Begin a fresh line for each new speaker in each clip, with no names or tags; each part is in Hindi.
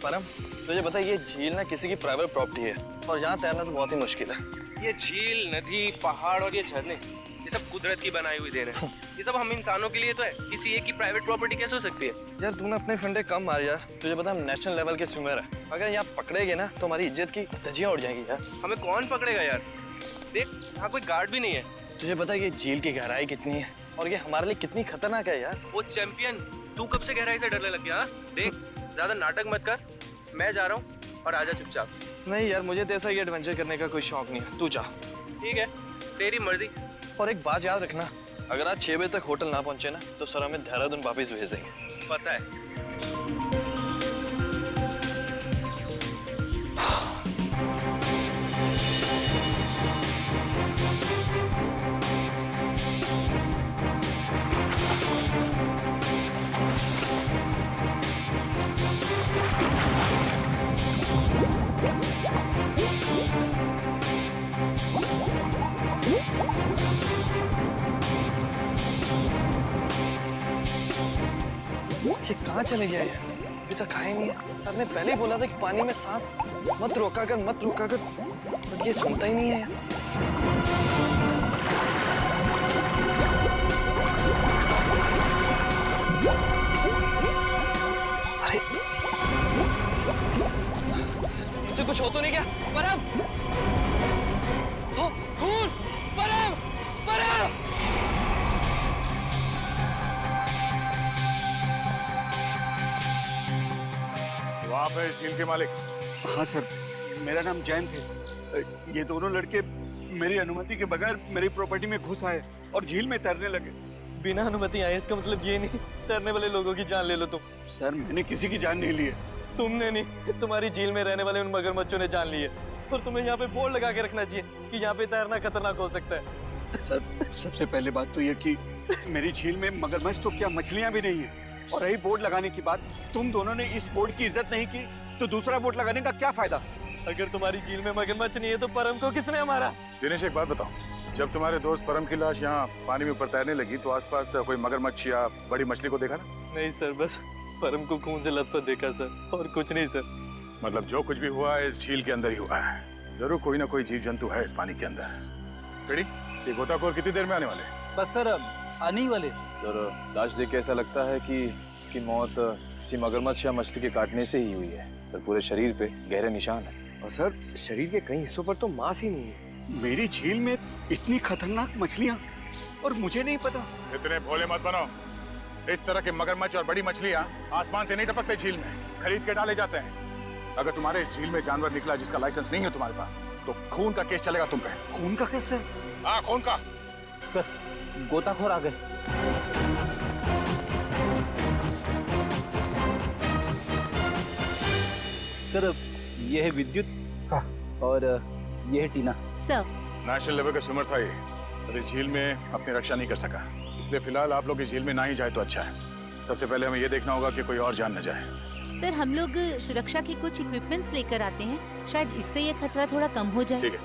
परम, तुझे पता है ये झील ना किसी की प्राइवेट प्रॉपर्टी है और यहाँ तैरना तो बहुत ही मुश्किल है।
ये झील, नदी, पहाड़ और ये झरने, ये सब कुदरत की बनाई हुई देन है। ये सब हम इंसानों के लिए तो है, किसी एक की प्राइवेट प्रॉपर्टी कैसे हो सकती है?
यार तूने अपने फंडे कम मार यार, तुझे पता हम नेशनल लेवल के स्विमर है। अगर यहाँ पकड़े गए ना तो हमारी इज्जत की धज्जियां उड़ जाएंगी यार।
हमें कौन पकड़ेगा यार? देख, यहाँ कोई गार्ड भी नहीं है।
तुझे पता है ये झील की गहराई कितनी है और ये हमारे लिए कितनी खतरनाक है यार।
वो चैंपियन, तू कब से गहराई से डरने लग गया? देख, ज्यादा नाटक मत कर, मैं जा रहा हूँ और आजा चुपचाप।
नहीं यार, मुझे तो ऐसा ये एडवेंचर करने का कोई शौक नहीं है, तू जा।
ठीक है, तेरी मर्जी।
और एक बात याद रखना, अगर आज 6 बजे तक होटल ना पहुंचे ना तो सर हमें देहरादून वापिस भेज देंगे।
पता है।
ये कहाँ चले गया है? अभी तक खाए नहीं है। सर ने पहले ही बोला था कि पानी में सांस मत रोका कर, बट ये सुनता ही नहीं है। अरे इसे कुछ हो तो नहीं क्या? परम! खून! परम! परम!
आप है झील के मालिक?
हाँ सर, मेरा नाम जैन थे। ये दोनों लड़के मेरी अनुमति के बगैर मेरी प्रॉपर्टी में घुस आए और झील में तैरने लगे।
बिना अनुमति आए इसका मतलब ये नहीं तैरने वाले लोगों की जान ले लो तुम।
सर, मैंने किसी की जान नहीं ली है।
तुमने नहीं, तुम्हारी झील में रहने वाले उन मगरमच्छों ने जान ली है। और तुम्हें यहाँ पे बोर्ड लगा के रखना चाहिए कि यहाँ पे तैरना खतरनाक हो सकता है।
सर, सबसे पहले बात तो ये कि मेरी झील में मगरमच्छ तो क्या मछलियां भी नहीं है। और रही बोर्ड लगाने की बात, तुम दोनों ने इस बोर्ड की इज्जत नहीं की तो दूसरा बोर्ड लगाने का क्या फायदा?
अगर तुम्हारी झील में मगरमच्छ नहीं है तो परम को किसने मारा?
दिनेश, एक बात बताओ, जब तुम्हारे दोस्त परम की लाश यहाँ पानी में ऊपर तैरने लगी तो आसपास कोई मगरमच्छ या बड़ी मछली को देखा ना?
नहीं सर, बस परम को खून से लथपथ देखा सर, और कुछ नहीं सर।
मतलब जो कुछ भी हुआ है इस झील के अंदर ही हुआ है। जरूर कोई ना कोई जीव जंतु है इस पानी के अंदर। कड़ी, ये गोताखोर कितनी देर में आने वाले?
बस सर, आने ही वाले।
सर, लाश देख के ऐसा लगता है कि इसकी मौत किसी मगरमच्छ या मछली के काटने से ही हुई है। सर, पूरे शरीर पे गहरे निशान है।
और सर, शरीर के कई हिस्सों पर तो मांस ही नहीं है।
मेरी झील में इतनी खतरनाक मछलियां और मुझे नहीं पता।
इतने भोले मत बनो। इस तरह के मगरमच्छ और बड़ी मछलियां आसमान से नहीं टपकते झील में, खरीद के डाले जाते हैं। अगर तुम्हारे झील में जानवर निकला जिसका लाइसेंस नहीं है तुम्हारे पास तो खून का केस चलेगा तुम पे।
खून का केस है?
हाँ, खून का।
सर, गोताखोर आ गए। सर, ये है विद्युत और ये है टीना।
सर,
नेशनल लेवल का स्विमर था ये, पर इस झील में अपनी रक्षा नहीं कर सका, इसलिए फिलहाल आप लोग इस झील में ना ही जाए तो अच्छा है। सबसे पहले हमें ये देखना होगा कि कोई और जान न जाए।
सर, हम लोग सुरक्षा के कुछ इक्विपमेंट्स लेकर आते हैं, शायद इससे ये खतरा थोड़ा कम हो जाए।
ठीक है।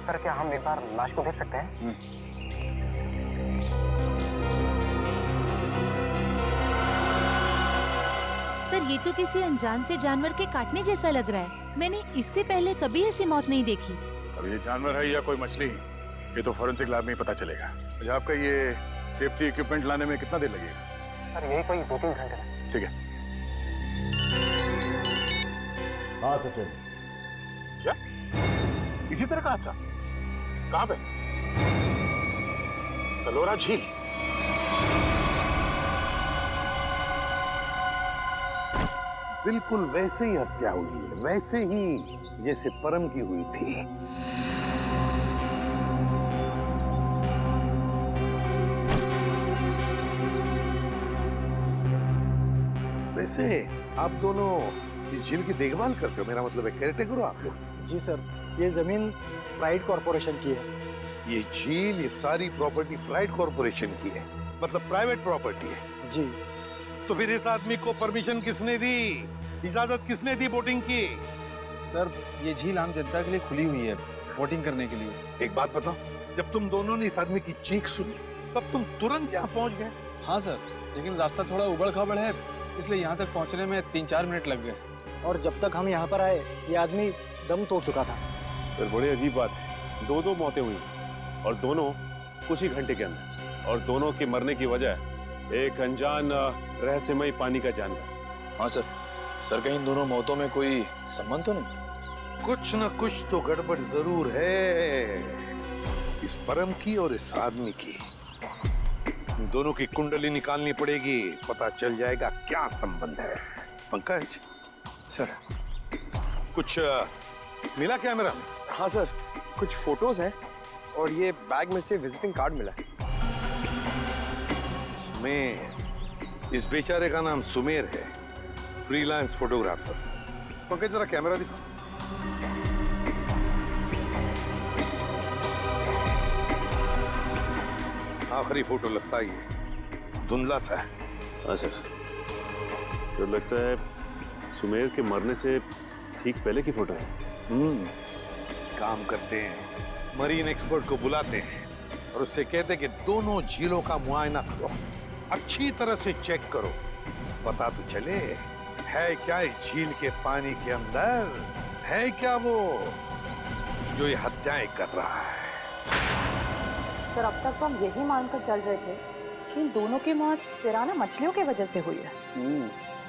सर, क्या हम एक बार लाश को देख सकते हैं?
सर, ये तो किसी अनजान से जानवर के काटने जैसा लग रहा है। मैंने इससे पहले कभी ऐसी मौत नहीं देखी।
अब ये जानवर है या कोई मछली, ये तो फॉरेंसिक लैब में ही पता चलेगा। अच्छा, आपका ये सेफ्टी इक्विपमेंट लाने में कितना देर लगेगा?
सर, यही कोई 2-3 घंटे में।
ठीक है।
हाँ सचिन।
क्या इसी तरह का हादसा? कहाँ पे? सलोरा झील?
बिल्कुल वैसे ही हत्या हुई है, वैसे ही जैसे परम की हुई थी। वैसे आप दोनों इस झील की देखभाल करते हो, मेरा मतलब है केयरटेकर हो आप लोग?
जी सर, ये जमीन प्राइड कॉर्पोरेशन की है।
ये झील, ये सारी प्रॉपर्टी प्राइड कॉर्पोरेशन की है, मतलब प्राइवेट प्रॉपर्टी है।
जी।
तो फिर इस आदमी को परमिशन किसने दी, इजाजत किसने दी बोटिंग की?
सर, ये झील आम जनता के लिए खुली हुई है, बोटिंग करने के लिए।
एक बात बताओ, जब तुम दोनों ने इस आदमी की चीख सुनी तब तुम तुरंत यहाँ पहुंच गए?
हाँ सर, लेकिन रास्ता थोड़ा उबड़ खाबड़ है, इसलिए यहाँ तक पहुँचने में 3-4 मिनट लग गए।
और जब तक हम यहाँ पर आए ये आदमी दम तोड़ चुका था।
फिर बड़ी अजीब बात है, दो मौतें हुई और दोनों कुछ ही घंटे के अंदर, और दोनों के मरने की वजह एक अनजान रहस्यमयी पानी का जानवर।
हाँ सर कहीं इन दोनों मौतों में कोई संबंध तो नहीं?
कुछ न कुछ तो गड़बड़ जरूर है, इस परम की और इस आदमी की। इन दोनों की कुंडली निकालनी पड़ेगी, पता चल जाएगा क्या संबंध है। पंकज
सर
कुछ मिला कैमरा में?
हाँ सर, कुछ फोटोज हैं और ये बैग में से विजिटिंग कार्ड मिला है।
सुमेर, इस बेचारे का नाम सुमेर है, फ्रीलांस फोटोग्राफर। पंकज जरा कैमरा दिखा। आखिरी फोटो लगता ही है, धुंधला सा है।
हाँ सर लगता है सुमेर के मरने से ठीक पहले की फोटो है।
काम करते हैं, मरीन एक्सपर्ट को बुलाते हैं और उससे कहते हैं कि दोनों झीलों का मुआयना करो, अच्छी तरह से चेक करो, पता तो चले है क्या इस झील के पानी के अंदर, है क्या वो जो ये हत्याएं कर रहा है।
सर अब तक तो हम यही मानकर चल रहे थे कि इन दोनों की मौत पिराना मछलियों की वजह से हुई है,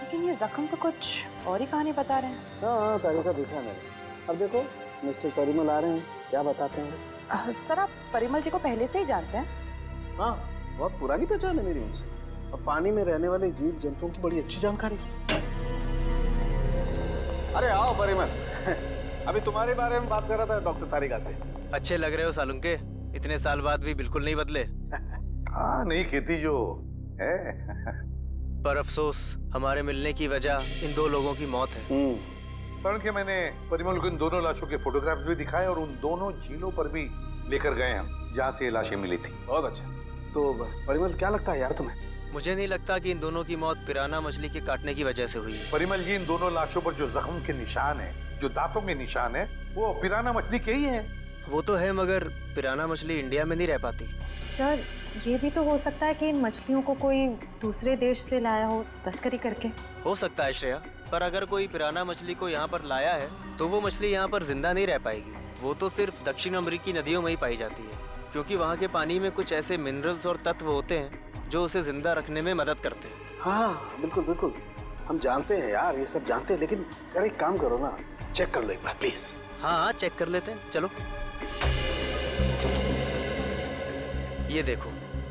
लेकिन ये जख्म तो कुछ और ही कहानी बता रहे हैं।
हाँ तरीका देखा मैंने। अब देखो मिस्टर परिमल आ रहे हैं, क्या बताते हैं?
सर आप परिमल जी को पहले से ही जानते हैं?
हाँ बहुत पुरानी पहचान है मेरी उनसे, और पानी में रहने वाले जीव जंतुओं की बड़ी अच्छी जानकारी। अरे आओ परिमल अभी तुम्हारे बारे में बात कर रहा था डॉक्टर तारिका से।
अच्छे लग रहे हो सालुंके, इतने साल बाद भी बिल्कुल नहीं बदले।
हाँ नहीं खेती जो है
पर अफसोस हमारे मिलने की वजह इन दो लोगों की मौत है।
सड़क के मैंने परिमल को इन दोनों लाशों के फोटोग्राफ्स भी दिखाए और उन दोनों झीलों पर भी लेकर गए हम जहाँ से ये लाशें मिली थी।
बहुत अच्छा। तो परिमल क्या लगता है यार तुम्हें?
मुझे नहीं लगता कि इन दोनों की मौत पिराना मछली के काटने की वजह से हुई है।
परिमल जी, इन दोनों लाशों पर जो जख्म के निशान है, जो दांतों के निशान है, वो पिराना मछली के ही है।
वो तो है, मगर पिराना मछली इंडिया में नहीं रह पाती।
सर ये भी तो हो सकता है कि इन मछलियों को कोई दूसरे देश से लाया हो तस्करी करके।
हो सकता है श्रेया, पर अगर कोई पिराना मछली को यहाँ पर लाया है तो वो मछली यहाँ पर जिंदा नहीं रह पाएगी। वो तो सिर्फ दक्षिण अमेरिकी नदियों में ही पाई जाती है, क्योंकि वहाँ के पानी में कुछ ऐसे मिनरल्स और तत्व होते हैं जो उसे जिंदा रखने में मदद करते हैं।
हाँ बिल्कुल बिल्कुल, हम जानते हैं यार, ये सब जानते हैं, लेकिन यार एक काम करो ना, चेक कर लो एक बार प्लीज।
हाँ चेक कर लेते हैं, चलो। ये देखो,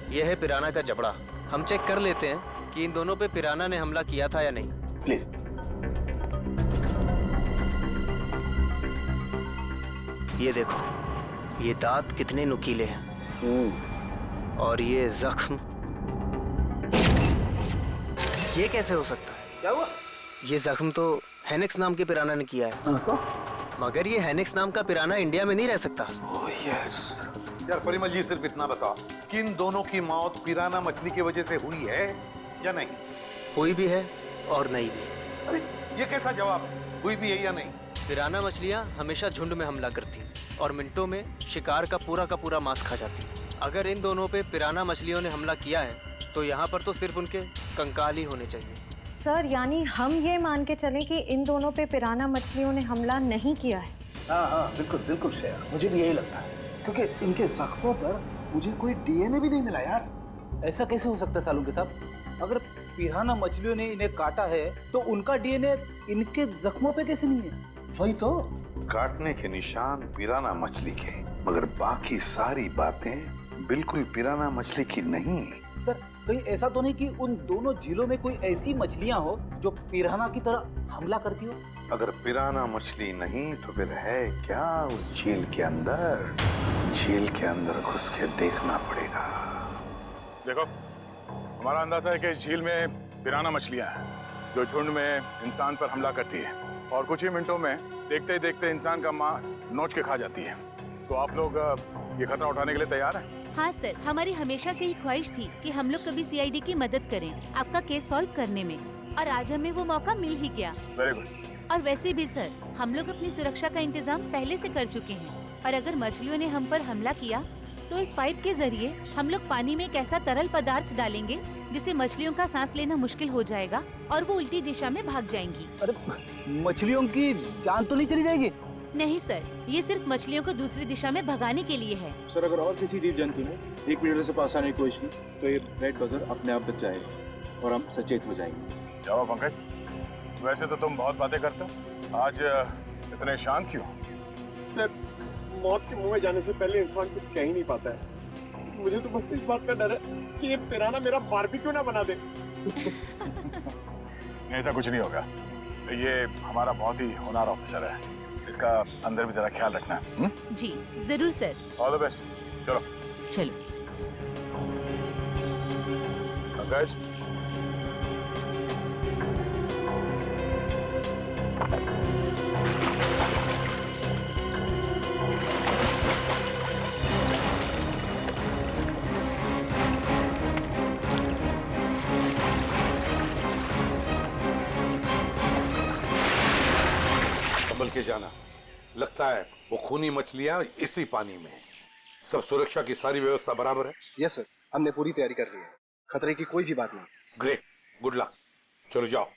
ये है पिराना का जबड़ा। हम चेक कर लेते हैं कि इन दोनों पे पिराना ने हमला किया था या नहीं।
प्लीज।
ये देखो, ये दांत कितने नुकीले हैं, और ये जख्म, ये कैसे हो सकता है?
क्या हुआ?
ये जख्म तो हेनेक्स नाम के पिराना ने किया है। मगर ये हेनेक्स नाम का पिराना इंडिया में नहीं रह सकता।
Oh yes. यार परिमल जी, सिर्फ इतना बताओ कि इन दोनों की मौत पिराना मछली की वजह से हुई है या नहीं?
हुई भी है और नहीं भी।
अरे ये कैसा जवाब, हुई भी है या नहीं?
पिराना मछलियाँ हमेशा झुंड में हमला करती हैं और मिनटों में शिकार का पूरा मांस खा जाती हैं। अगर इन दोनों पे पिराना मछलियों ने हमला किया है तो यहाँ पर तो सिर्फ उनके कंकाल ही होने चाहिए।
सर यानी हम ये मान के चलें कि इन दोनों पे पिराना मछलियों ने हमला नहीं किया है?
हाँ बिल्कुल बिल्कुल श्रेया, मुझे भी यही लगता है, क्योंकि इनके जख्मों पर मुझे कोई डीएनए भी नहीं मिला यार।
ऐसा कैसे हो सकता है सालुंके साहब? अगर पिराना मछलियों ने इन्हें काटा है तो उनका डीएनए इनके जख्मों पे कैसे नहीं है?
वही तो,
काटने के निशान पिराना मछली के, मगर बाकी सारी बातें बिल्कुल पिराना मछली की नहीं।
सर कहीं ऐसा तो नहीं कि उन दोनों झीलों में कोई ऐसी मछलियां हो जो पिराना की तरह हमला करती हो?
अगर पिराना मछली नहीं तो फिर है क्या उस झील के अंदर? झील के अंदर घुस के देखना पड़ेगा।
देखो, हमारा अंदाजा है कि इस झील में पिराना मछलियां हैं जो झुंड में इंसान पर हमला करती है और कुछ ही मिनटों में देखते ही देखते इंसान का मांस नोच के खा जाती है। तो आप लोग ये खतरा उठाने के लिए तैयार हैं?
हाँ सर, हमारी हमेशा से ही ख्वाहिश थी कि हम लोग कभी सीआईडी की मदद करें आपका केस सॉल्व करने में, और आज हमें वो मौका मिल ही गया।
Very good.
और वैसे भी सर, हम लोग अपनी सुरक्षा का इंतजाम पहले से कर चुके हैं, और अगर मछलियों ने हम पर हमला किया तो इस पाइप के जरिए हम लोग पानी में एक ऐसा तरल पदार्थ डालेंगे जिससे मछलियों का सांस लेना मुश्किल हो जाएगा और वो उल्टी दिशा में भाग जाएंगी।
अरे मछलियों की जान तो नहीं चली जाएगी?
नहीं सर, ये सिर्फ मछलियों को दूसरी दिशा में भगाने के लिए है।
सर अगर और किसी जीव जंतु ने 1 मीटर से पास आने की कोशिश की तो ये रेड बजर अपने आप बच जाएगा और हम सचेत हो जाएंगे।
जाओ पंकज, वैसे तो तुम बहुत बातें करते हो, आज इतने शांत क्यों?
सर मौत के मुंह में जाने से पहले इंसान कुछ कह ही नहीं पाता है। मुझे तो बस इस बात का डर है कि ये पिराना मेरा बारबेक्यू ना बना दे।
ऐसा कुछ नहीं होगा, ये हमारा बहुत ही होनहार ऑफिसर है, इसका अंदर भी जरा ख्याल रखना।
जी जरूर सर।
All the best. चलो
चलो।
पंकज,
संभल के जाना, लगता है वो खूनी मछलियां इसी पानी में हैं। सब सुरक्षा की सारी व्यवस्था बराबर है?
यस सर, हमने पूरी तैयारी कर ली है, खतरे की कोई भी बात नहीं।
Great, good luck. चलो जाओ।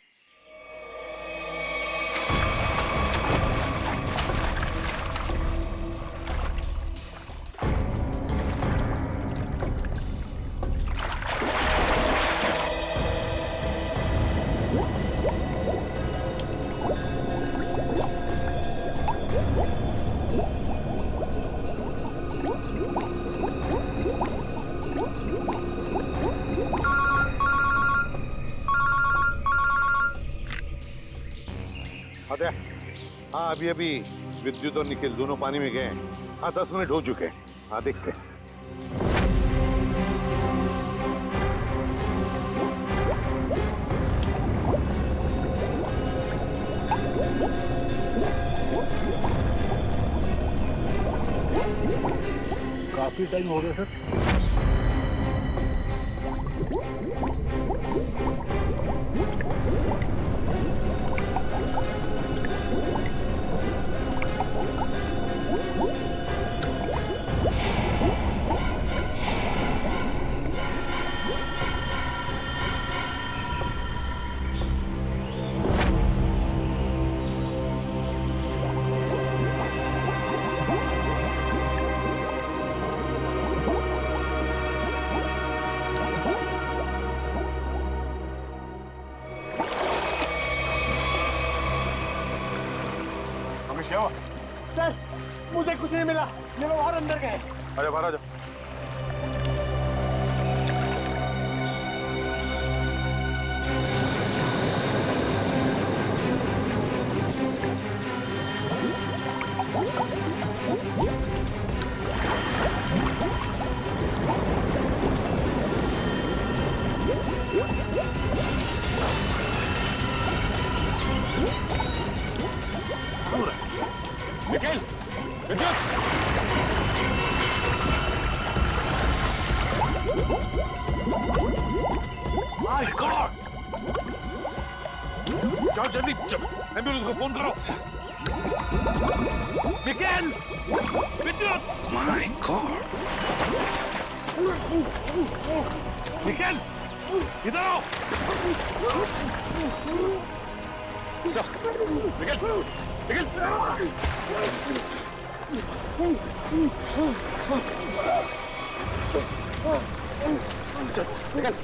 हाँ, अभी अभी विद्युत और निखिल दोनों पानी में गए हैं। हाँ 10 मिनट हो चुके हैं। हाँ देखते हैं।
काफी टाइम हो गया सर।
सर मुझे कुछ नहीं मिला, ये लोग और अंदर गए।
अरे बाहर आ जाओ। निखिल, विद्युत!
My God! जाओ जल्दी, एम्बुलेंस को फोन करो। निखिल! विद्युत! My God! निखिल! इधर आओ! निखिल! निखिल! निखिल!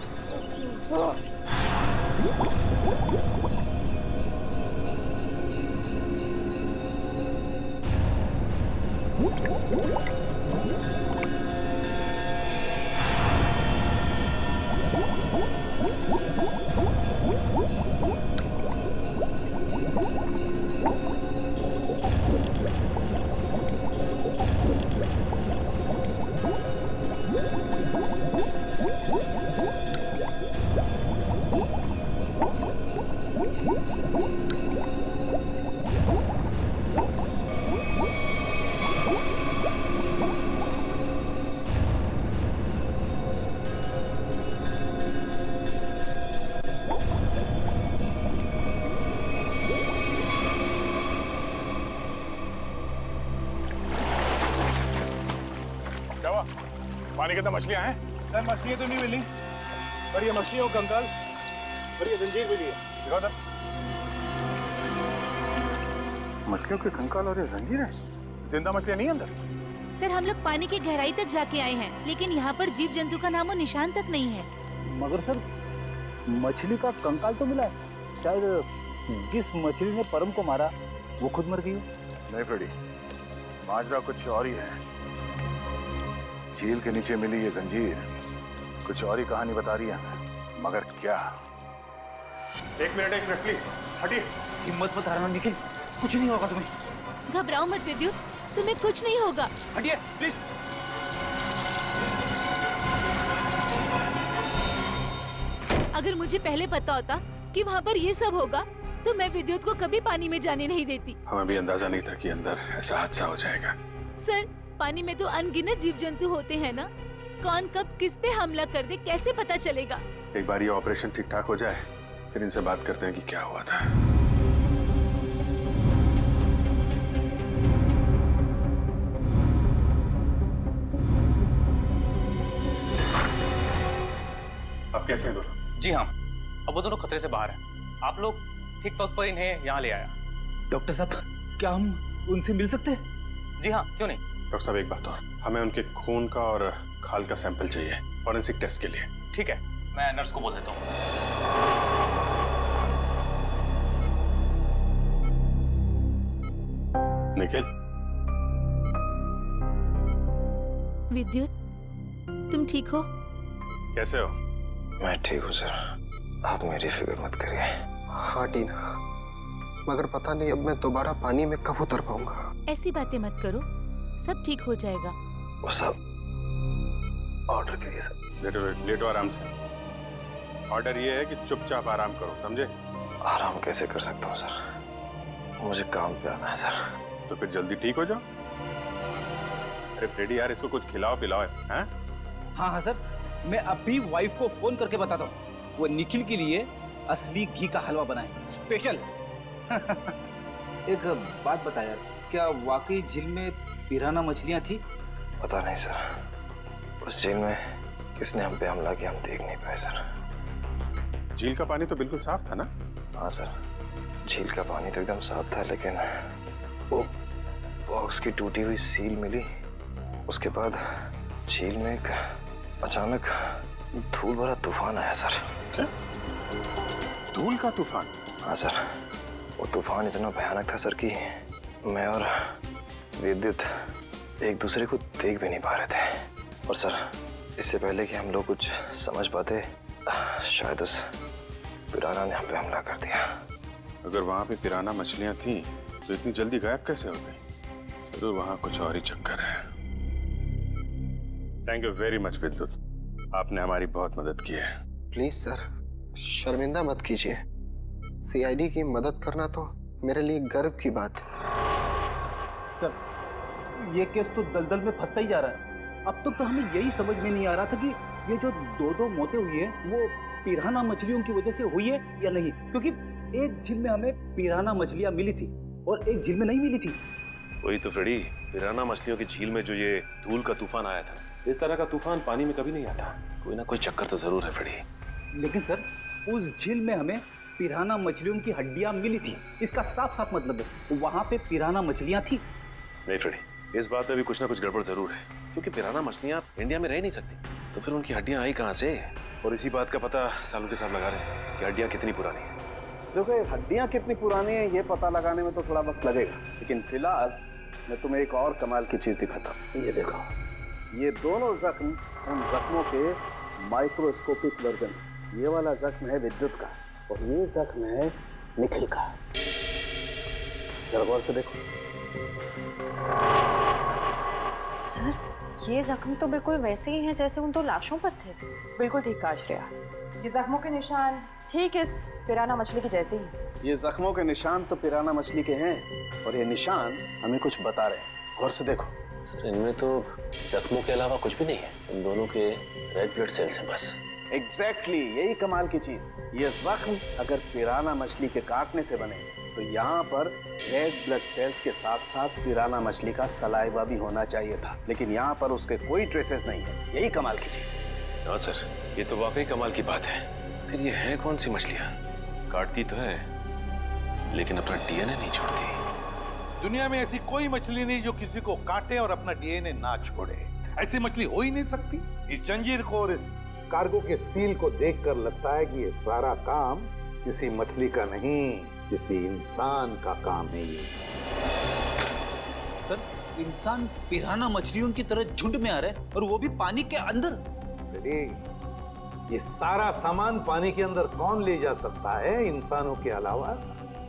पानी के अंदर मछलियां हैं?
सर मछलियां तो नहीं मिली,
पर ये मछलियों का कंकाल और ये जंजीर भी लिए।
दिखाओ तो। मछलियों के कंकाल और ये जंजीर है। जिंदा मछलियां नहीं अंदर?
सर हम लोग पानी की गहराई तक जाके आए हैं, लेकिन यहाँ पर जीव जंतु का नामो निशान तक नहीं है।
मगर सर मछली का कंकाल तो मिला है। शायद जिस मछली ने परम को मारा वो खुद मर गई हो।
नहीं फ्रेडी, माजरा कुछ और ही है। झील के नीचे मिली ये जंजीर कुछ और ही कहानी बता रही है, मगर क्या? एक मिनट प्लीज हटिए।
हिम्मत मत हारना निखिल, कुछ नहीं होगा तुम्हें।
घबराओ मत विद्युत, तुम्हें कुछ नहीं होगा।
हटिए प्लीज।
अगर मुझे पहले पता होता कि वहाँ पर ये सब होगा तो मैं विद्युत को कभी पानी में जाने नहीं देती।
हमें भी अंदाजा नहीं था कि अंदर ऐसा हादसा हो जाएगा।
सर पानी में तो अनगिनत जीव जंतु होते हैं ना, कौन कब किस पे हमला कर दे कैसे पता चलेगा?
एक बार ये ऑपरेशन ठीक ठाक हो जाए फिर इनसे बात करते हैं कि क्या हुआ था। अब कैसे हैं दोनों?
जी हाँ, अब वो दोनों खतरे से बाहर हैं। आप लोग ठीक वक्त पर इन्हें यहाँ ले आया।
डॉक्टर साहब क्या हम उनसे मिल सकते हैं?
जी हाँ, क्यों नहीं।
डॉक्टर साहब एक बात और, हमें उनके खून का और खाल का सैंपल चाहिए फॉरेंसिक टेस्ट के लिए।
ठीक है, मैं नर्स को बोल देता हूँ।
निखिल।
विद्युत तुम ठीक हो?
कैसे हो?
मैं ठीक हूँ सर, आप मेरी फिक्र मत करिए। हाँ टीना, मगर पता नहीं अब मैं दोबारा पानी में कब उतर पाऊंगा।
ऐसी बातें मत करो, सब ठीक हो जाएगा।
वो सब ऑर्डर करिए सर।
लेटो आराम से। ऑर्डर ये है कि चुपचाप आराम करो, समझे?
आराम कैसे कर सकता हूँ सर, मुझे काम पे आना है सर।
तो फिर जल्दी ठीक हो जाओ। अरे फ्रेडी यार, इसको कुछ खिलाओ पिलाओ हैं?
हाँ सर, मैं अभी वाइफ को फोन करके बताता हूँ, वो निखिल के लिए असली घी का हलवा बनाए स्पेशल। एक बात बता यार, क्या वाकई झील में पिराना मछलियाँ थी?
पता नहीं सर, उस झील में किसने हम पे हमला किया हम देख नहीं पाए सर।
झील का पानी तो बिल्कुल साफ था ना?
हाँ सर, झील का पानी तो एकदम साफ था, लेकिन वो बॉक्स की टूटी हुई सील मिली। उसके बाद झील में एक अचानक धूल भरा तूफान आया सर।
क्या? धूल का तूफान?
हाँ सर, वो तूफान इतना भयानक था सर कि मैं और विद्युत एक दूसरे को देख भी नहीं पा रहे थे। और सर इससे पहले कि हम लोग कुछ समझ पाते, शायद उस पिराना ने हम पे हमला कर दिया।
अगर वहां पे पिराना मछलियां थी तो इतनी जल्दी गायब कैसे हो गई? तो वहां कुछ और ही चक्कर है। थैंक यू वेरी मच विद्युत, आपने हमारी बहुत मदद की है।
प्लीज सर, शर्मिंदा मत कीजिए। सीआईडी की मदद करना तो मेरे लिए गर्व की बात है।
सर ये केस तो दलदल में फंसता ही जा रहा है। अब तक तो हमें यही समझ में नहीं आ रहा था कि ये जो दो मौतें हुई है वो पिराना मछलियों की वजह से हुई है या नहीं, क्योंकि एक झील में हमें पिराना मछलियां मिली थी और एक झील में नहीं मिली थी।
वही तो फ्रेडी, पिराना मछलियों की झील में जो ये धूल का तूफान आया था, इस तरह का तूफान पानी में कभी नहीं आता। कोई ना कोई चक्कर तो जरूर है फ्रेडी।
लेकिन सर उस झील में हमें पिराना मछलियों की हड्डियां मिली थी, इसका साफ साफ मतलब है वहां पे पिराना मछलियां थी।
नहीं फ्रेडी, इस बात में भी कुछ ना कुछ गड़बड़ जरूर है, क्योंकि पिराना मछलियां इंडिया में रह नहीं सकती, तो फिर उनकी हड्डियां आई कहाँ से? और इसी बात का पता सालों के साथ लगा रहे हैं कि हड्डियां कितनी पुरानी है।
देखो हड्डियां कितनी पुरानी है ये पता लगाने में तो थोड़ा वक्त लगेगा, लेकिन फिलहाल मैं तुम्हें एक और कमाल की चीज दिखाता हूँ। ये देखो, ये दोनों जख्म उन जख्मों के माइक्रोस्कोपिक वर्जन। ये वाला जख्म है विद्युत का और ये जख्म है निखिल का। जरा गौर से देखो।
सर ये जख्म तो बिल्कुल वैसे ही हैं जैसे उन दो लाशों पर थे। बिल्कुल ठीक कहा श्रेया, ये जख्मों के निशान ठीक इस पिराना मछली के जैसे ही।
ये जख्मों के निशान तो पिराना मछली के हैं और ये निशान हमें कुछ बता रहे हैं। गौर से देखो।
सर इनमें तो जख्मों के अलावा कुछ भी नहीं है, इन दोनों के रेड ब्लड सेल्स हैं बस।
एग्जैक्टली, यही कमाल की चीज। ये जख्म अगर पिराना मछली के काटने से बने तो यहाँ पर रेड ब्लड सेल्स के साथ साथ पिराना मछली का सलाइवा भी होना चाहिए था, लेकिन यहाँ पर उसके कोई ट्रेसेस नहीं है। यही कमाल की चीज है।
हाँ सर, ये तो वाकई कमाल की बात है। लेकिन ये है कौन सी मछलियां? काटती तो है लेकिन अपना डीएनए नहीं छोड़ती।
दुनिया में ऐसी कोई मछली नहीं जो किसी को काटे और अपना डीएनए ना छोड़े। ऐसी मछली हो ही नहीं सकती। इस जंजीर को और इस कार्गो के सील को देखकर लगता है कि ये सारा काम किसी मछली का नहीं, किसी इंसान का काम है। ये
सर, इंसान पिराना मछलियों की तरह झुंड में आ रहा है और वो भी पानी के अंदर।
अरे ये सारा सामान पानी के अंदर कौन ले जा सकता है इंसानों के अलावा?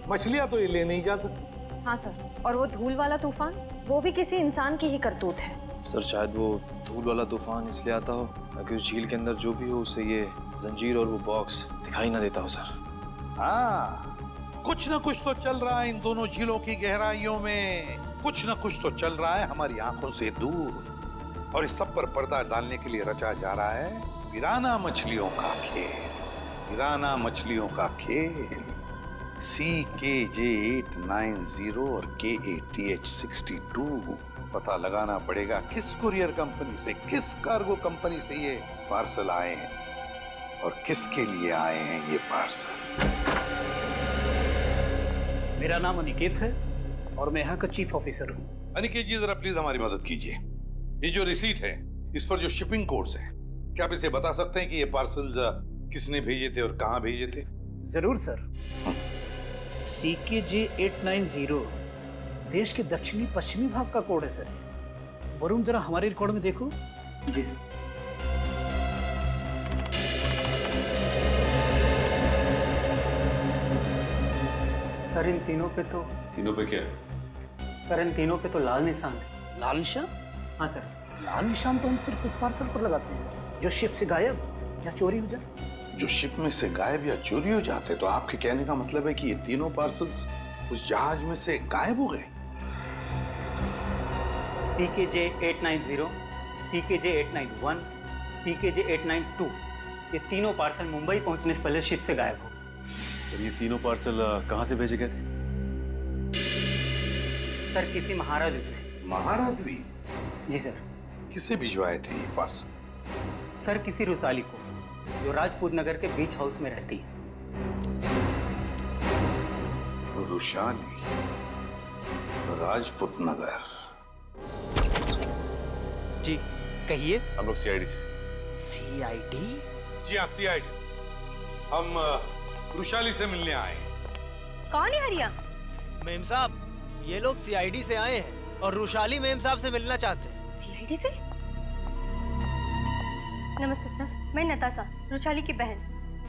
मछलियां तो ये ले नहीं जा सकती।
हाँ सर, और वो धूल वाला तूफान, वो भी किसी इंसान की ही करतूत है।
सर शायद वो धूल वाला तूफान इसलिए आता हो ताकि उस झील के अंदर जो भी हो उसे ये जंजीर और वो बॉक्स दिखाई ना देता हो सर।
हाँ, कुछ ना कुछ तो चल रहा है इन दोनों झीलों की गहराइयों में। कुछ ना कुछ तो चल रहा है हमारी आंखों से दूर। और इस सब पर पर्दा डालने के लिए रचा जा रहा है पिराना मछलियों का खेल। पिराना मछलियों का खेल। CKJ890 और KATH62। पता लगाना पड़ेगा किस कुरियर कंपनी से, किस कार्गो कंपनी से ये पार्सल आए हैं और किसके लिए आए हैं ये पार्सल।
मेरा नाम अनिकेत है और मैं यहाँ का चीफ ऑफिसर हूँ।
अनिकेत जी जरा प्लीज हमारी मदद कीजिए। ये जो रिसीट है इस पर जो शिपिंग कोड्स हैं, क्या आप इसे बता सकते हैं कि ये पार्सल्स किसने भेजे थे और कहाँ भेजे थे?
जरूर सर। CKJ890 देश के दक्षिणी पश्चिमी भाग का कोड है सर। वरुण जरा हमारे रिकॉर्ड में देखो। जी सर। सर इन तीनों पे तो
क्या?
सर इन तीनों पे तो लाल निशान है। लाल निशान? हाँ सर, लाल निशान तो हम सिर्फ उस पार्सल पर लगाते हैं जो शिप से गायब या चोरी हो जाए।
जो शिप में से गायब या चोरी हो जाते, तो आपके कहने का मतलब है कि ये तीनों पार्सल्स उस जहाज में से गायब हो गए?
CKJ890, CKJ891, CKJ892 ये तीनों पार्सल मुंबई पहुंचने से पहले शिप से गायब हो गए।
और ये तीनों पार्सल कहाँ से भेजे गए थे?
सर किसी महारा द्वीप से।
महारा द्वीप?
जी सर।
किसे भिजवाए थे ये पार्सल?
सर किसी रुसाली को जो राजपूत नगर के बीच हाउस में रहती है।
रुशाली, राजपूत नगर।
जी कहिए।
हम लोग CID से।
CID?
जी हाँ CID। हम रुशाली से मिलने आए हैं।
कौन है हरिया?
मेम साहब, ये लोग CID से आए हैं और रुशाली मेम साहब से मिलना चाहते हैं।
CID से? नमस्ते सर, मैं नताशा, रुशाली की बहन।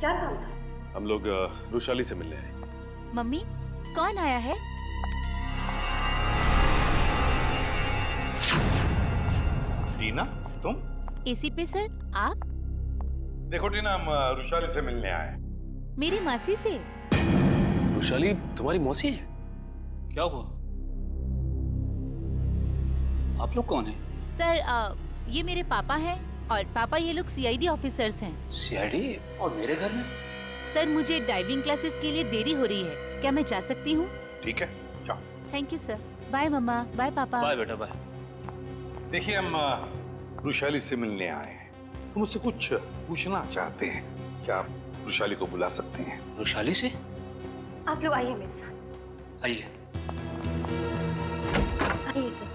क्या काम था?
हम लोग रुशाली से मिलने आए।
मम्मी कौन आया है?
टीना, तुम?
AC पे सर, आप?
देखो टीना, हम रुशाली से मिलने आए।
मेरी मासी से।
रुशाली तुम्हारी मौसी है?
क्या हुआ? आप लोग कौन हैं?
सर ये मेरे पापा हैं और पापा ये लोग CID ऑफिसर्स हैं।
CID? और मेरे घर में?
सर मुझे डाइविंग क्लासेस के लिए देरी हो रही है, क्या मैं जा सकती हूँ?
ठीक है, जाओ।
Thank you sir. बाय मम्मा, बाय पापा।
बाय बेटा, बाय।
देखिए, हम रुशाली से मिलने आए हैं। हम उससे कुछ पूछना चाहते हैं। क्या आप रुशाली को बुला सकते हैं?
रुशाली से?
आप लोग आइए मेरे साथ।
आइए।
आइए सर।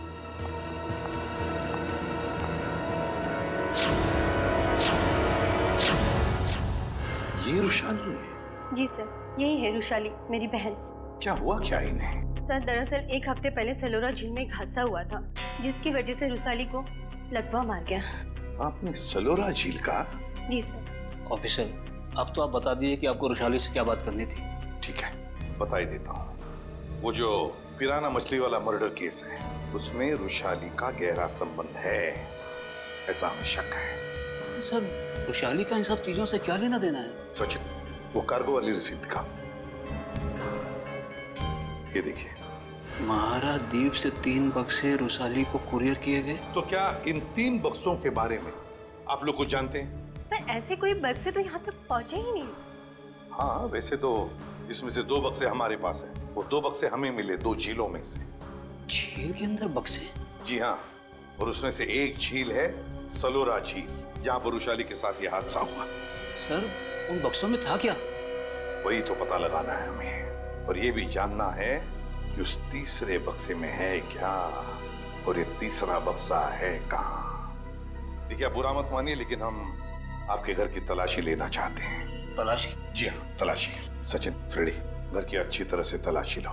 ये रुशाली है?
जी सर, यही है रुशाली, मेरी बहन।
क्या हुआ क्या इन्हें?
सर दरअसल एक हफ्ते पहले सलोरा झील में एक हादसा हुआ था जिसकी वजह से रुशाली को लकवा मार गया।
आपने सलोरा झील का?
जी सर।
ऑफिसर, अब तो आप बता दिए कि आपको रुशाली से क्या बात करनी थी।
ठीक है, बता ही देता हूँ। वो जो पिराना मछली वाला मर्डर केस है उसमें रुशाली का गहरा संबंध है, ऐसा हमें शक है।
सर रुशाली का इन सब चीजों से क्या लेना देना है?
सचिन, वो कार्गो वाली रिसीट दिखा। ये देखिए।
महारा द्वीप से 3 बक्से रुशाली को कुरियर किए गए।
तो क्या इन 3 बक्सों के बारे में आप लोग कुछ जानते हैं?
पर ऐसे कोई बक्से तो यहाँ तक पहुँचे ही नहीं।
हाँ, वैसे तो इसमें से 2 बक्से हमारे पास है। वो 2 बक्से हमें मिले 2 झीलों में से।
झील के अंदर बक्से?
जी हाँ, और उसमें से एक झील है सलोरा झील, जहां पर वैशाली के साथ ये हादसा हुआ।
सर उन बक्सों में था क्या?
वही तो पता लगाना है हमें, और ये भी जानना है कि उस तीसरे बक्से में है क्या, और ये तीसरा बक्सा है कहाँ। देखिए, आप बुरा मत मानिए, लेकिन हम आपके घर की तलाशी लेना चाहते हैं।
तलाशी?
जी हाँ, तलाशी। सचिन, फ्रेडी, घर की अच्छी तरह से तलाशी लो।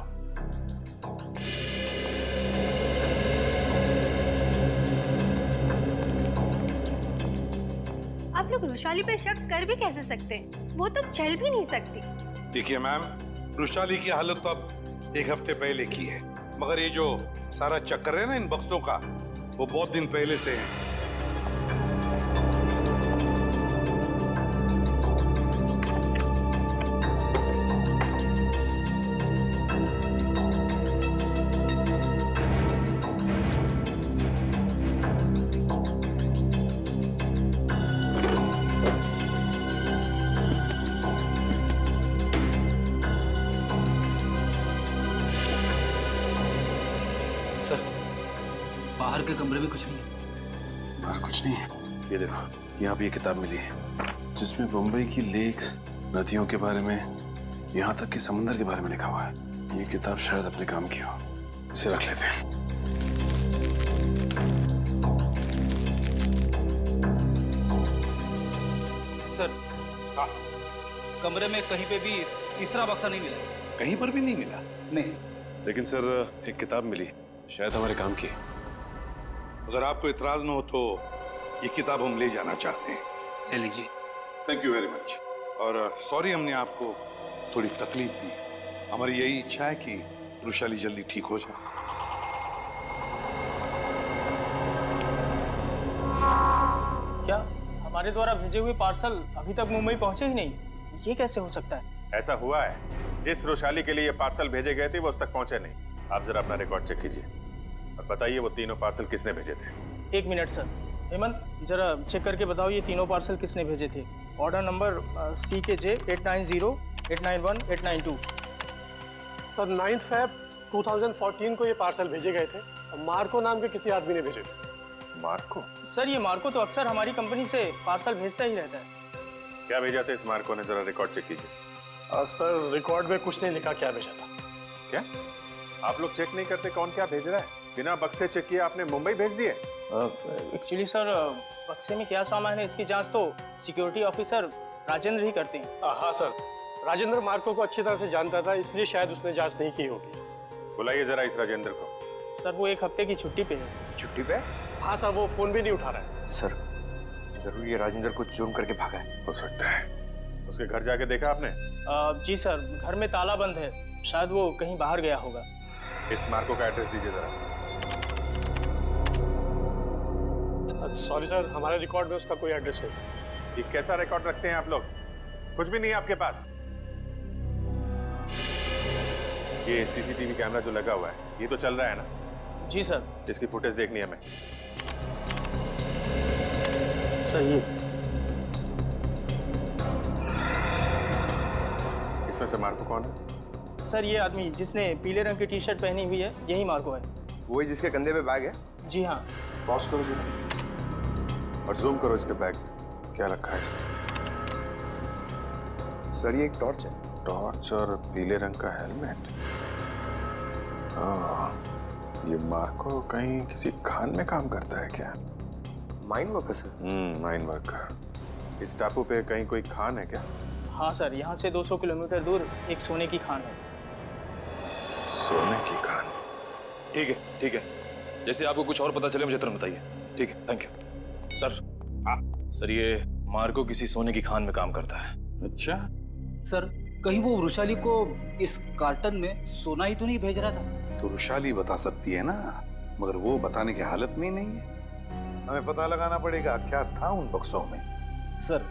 आप लोग वैशाली पे शक कर भी कैसे सकते हैं? वो तो चल भी नहीं सकती।
देखिए मैम, वैशाली की हालत तो अब 1 हफ्ते पहले की है, मगर ये जो सारा चक्कर है ना इन बक्सों का, वो बहुत दिन पहले से है।
बाहर के कमरे में कुछ नहीं है।
बाहर कुछ नहीं है। ये देखो, यहाँ पे ये किताब मिली है जिसमें मुंबई की लेक्स, नदियों के बारे में, यहाँ तक कि समंदर के बारे में लिखा हुआ है। ये किताब शायद अपने काम की हो, इसे रख लेते हैं।
सर, कमरे में कहीं पे भी तीसरा बक्सा नहीं मिला।
कहीं पर भी नहीं मिला?
नहीं।
लेकिन सर एक किताब मिली, शायद हमारे काम की।
अगर आपको इतराज न हो तो ये किताब हम ले जाना चाहते हैं।
ले लीजिए।
Thank you very much. और सॉरी हमने आपको थोड़ी तकलीफ दी। हमारी यही इच्छा है कि वैशाली जल्दी ठीक हो जाए।
क्या हमारे द्वारा भेजे हुए पार्सल अभी तक मुंबई पहुंचे ही नहीं? ये कैसे हो सकता है?
ऐसा हुआ है, जिस वैशाली के लिए ये पार्सल भेजे गए थे वो उस तक पहुंचे नहीं। आप जरा अपना रिकॉर्ड चेक कीजिए और बताइए वो तीनों पार्सल किसने भेजे थे।
1 मिनट सर। हेमंत, जरा चेक करके बताओ ये तीनों पार्सल किसने भेजे थे। Order number CKJ 890 891 892।
Sir 9 Feb 2014 को ये पार्सल भेजे गए थे और मार्को नाम के किसी आदमी ने भेजे थे।
मार्को?
सर ये मार्को तो अक्सर हमारी कंपनी से पार्सल भेजता ही रहता है।
क्या भेजा था इस मार्को ने, जरा रिकॉर्ड चेक कीजिए।
सर रिकॉर्ड में कुछ नहीं लिखा क्या भेजा था।
क्या आप लोग चेक नहीं करते कौन क्या भेज रहा है? बिना बक्से चेक किए आपने मुंबई भेज दिए?
एक्चुअली सर, बक्से में क्या सामान है इसकी जांच तो सिक्योरिटी ऑफिसर राजेंद्र ही करते हैं।
हाँ सर, राजेंद्र मार्को को अच्छी तरह से जानता था, इसलिए शायद उसने जांच नहीं की होगी।
बुलाइए जरा इस राजेंद्र को।
सर वो 1 हफ्ते की छुट्टी पे है।
छुट्टी पे?
हाँ सर, वो फोन भी नहीं उठा रहा है।
सर जरूर ये राजेंद्र को चूम करके भागा है।
हो सकता है। उसके घर जाके देखा आपने?
जी सर, घर में ताला बंद है, शायद वो कहीं बाहर गया होगा।
इस मार्को का एड्रेस दीजिए जरा।
सॉरी सर, हमारे रिकॉर्ड में उसका कोई एड्रेस नहीं।
ये कैसा रिकॉर्ड रखते हैं आप लोग? कुछ भी नहीं है आपके पास? ये CCTV कैमरा जो लगा हुआ है ये तो चल रहा है ना?
जी सर।
इसकी फुटेज देखनी है हमें।
सही।
इसमें से मार्को कौन है?
सर ये आदमी जिसने पीले रंग की टी-शर्ट पहनी हुई है, यही मार्को है।
वही जिसके कंधे पे बैग है?
जी हाँ।
पॉज करो जरा और जूम करो इसके बैग। क्या रखा है इसमें?
सर ये एक टॉर्च है।
टॉर्च और पीले रंग का हेलमेट। ये मार्को कहीं किसी खान में काम करता है क्या?
Mine worker sir.
Mine worker. इस टापू पे कहीं कोई खान है क्या?
हाँ सर, यहाँ से 200 किलोमीटर दूर एक सोने की खान है।
सोने की खान?
ठीक है, ठीक है। जैसे आपको कुछ और पता चले मुझे तुरंत बताइए। ठीक है, थैंक यू। सर, हाँ सर, ये मार्को किसी सोने की खान में काम करता है।
अच्छा
सर, कहीं वो वैशाली को इस कार्टन में सोना ही तो नहीं भेज रहा था?
तो वैशाली बता सकती है ना, मगर वो बताने की हालत में ही नहीं है। हमें पता लगाना पड़ेगा क्या था उन बक्सों में।
सर,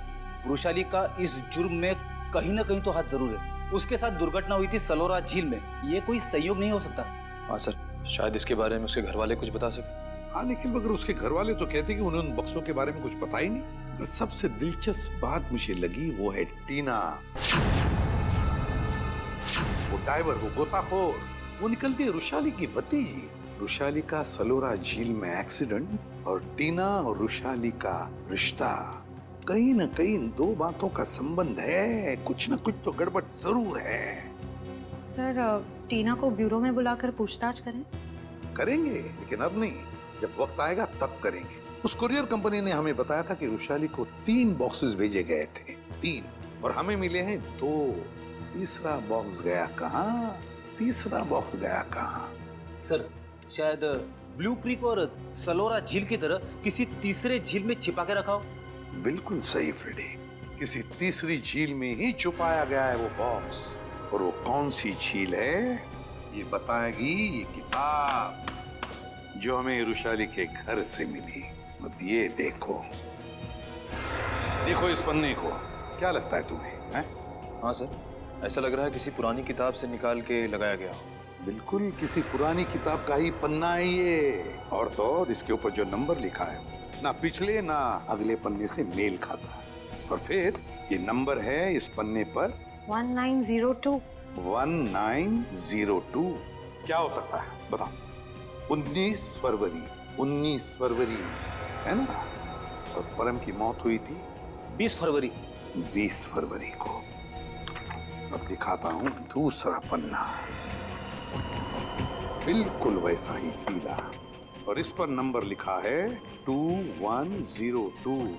वैशाली का इस जुर्म में कहीं ना कहीं तो हाथ जरूर है। उसके साथ दुर्घटना हुई थी सलोरा झील में, ये कोई संयोग नहीं हो सकता।
हाँ सर, शायद इसके बारे में उसके घर वाले कुछ बता सके।
हाँ, लेकिन मगर उसके घर वाले तो कहते कि उन्हें उन बक्सों के बारे में कुछ पता ही नहीं। तो सबसे दिलचस्प बात मुझे लगी वो है टीना, वो डाइवर, वो गोताखोर, वो निकलती है वैशाली की भतीजी। रुशाली का सलोरा झील में एक्सीडेंट और टीना और रुशाली का रिश्ता, कहीं न कहीं इन दो बातों का संबंध है। कुछ न कुछ तो गड़बड़ जरूर है।
सर टीना को ब्यूरो में बुलाकर पूछताछ करें?
करेंगे, लेकिन अब नहीं, जब वक्त आएगा तब करेंगे। उस कुरियर कंपनी ने हमें बताया था कि रुशाली को 3 बॉक्सेस भेजे गए थे, 3, और हमें मिले हैं 2। तीसरा बॉक्स गया कहाँ? तीसरा बॉक्स गया कहाँ?
सर शायद ब्लू क्रीक और सलोरा झील की तरह किसी तीसरे झील में छिपा के रखा हो।
बिल्कुल सही फ्रेडी, किसी तीसरी झील में ही छुपाया गया है वो बॉक्स। और वो कौन सी झील है ये बताएगी ये किताब जो हमें रुशाली के घर से मिली। अब ये देखो, देखो इस पन्ने को, क्या लगता है तुम्हें? हैं?
हाँ सर, ऐसा लग रहा है किसी पुरानी किताब से निकाल के लगाया गया।
बिल्कुल किसी पुरानी किताब का ही पन्ना है ये। और तो और इसके ऊपर जो नंबर लिखा है ना पिछले ना अगले पन्ने से मेल खाता है। और फिर ये नंबर है इस पन्ने पर
1902।
1902 क्या हो सकता है बताओ? 19 फरवरी, 19 फरवरी है ना? और परम की मौत हुई थी
20 फरवरी।
20 फरवरी को। अब दिखाता हूं दूसरा पन्ना, बिल्कुल वैसा ही पीला, और इस पर नंबर लिखा है 2102,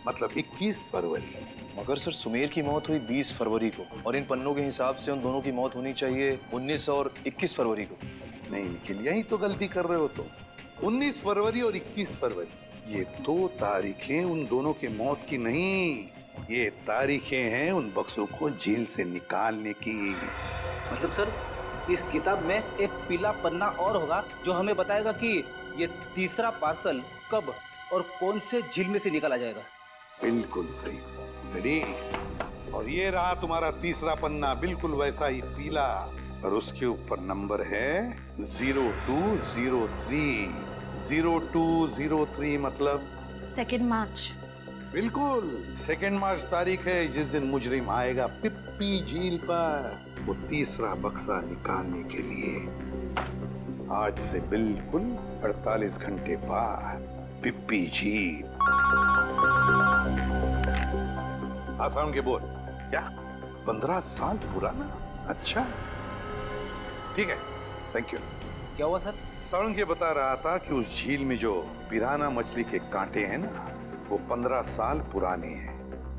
मतलब 21 फरवरी।
मगर सर सुमेर की मौत हुई 20 फरवरी को, और इन पन्नों के हिसाब से उन दोनों की मौत होनी चाहिए 19 और 21 फरवरी को।
नहीं निखिल, यही तो गलती कर रहे हो तो। 19 फरवरी और 21 फरवरी, ये 2 तारीखें उन दोनों की मौत की नहीं, ये तारीखें हैं उन बक्सों को जेल से निकालने की।
मतलब सर इस किताब में एक पीला पन्ना और होगा जो हमें बताएगा कि ये तीसरा पार्सल कब और कौन से झील में से निकाला जाएगा।
बिल्कुल सही रेडी। और ये रहा तुम्हारा तीसरा पन्ना, बिल्कुल वैसा ही पीला, और उसके ऊपर नंबर है 0203। 0203 मतलब
2 मार्च।
बिल्कुल 2 मार्च तारीख है जिस दिन मुजरिम आएगा पिप्पी झील पर वो तीसरा बक्सा निकालने के लिए। आज से बिल्कुल 48 घंटे बाद पिप्पी झील। आसान के बोल क्या? 15 साल पुराना? अच्छा ठीक है, थैंक यू।
क्या हुआ सर?
सारंग ये बता रहा था कि उस झील में जो पिराना मछली के कांटे हैं ना, वो 15 साल पुराने हैं,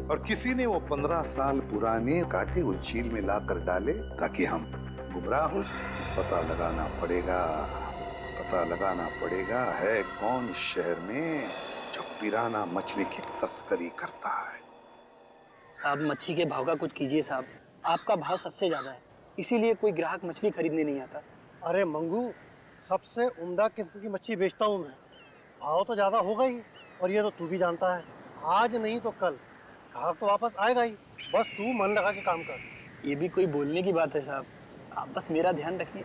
और किसी ने वो 15 साल पुराने कांटे उस झील में लाकर डाले ताकि हम गुमराह हो जाए। पता लगाना पड़ेगा, पता लगाना पड़ेगा है कौन इस शहर में जो पिराना मछली की तस्करी करता है।
साहब मच्छी के भाव का कुछ कीजिए साहब, आपका भाव सबसे ज्यादा है, इसीलिए कोई ग्राहक मछली खरीदने नहीं आता।
अरे मंगू, सबसे उम्दा किस्म की मच्छली बेचता हूँ मैं, भाव तो ज़्यादा होगा ही, और ये तो तू भी जानता है, आज नहीं तो कल ग्राहक तो वापस आएगा ही, बस तू मन लगा के काम कर।
ये भी कोई बोलने की बात है साहब, आप बस मेरा ध्यान रखिए।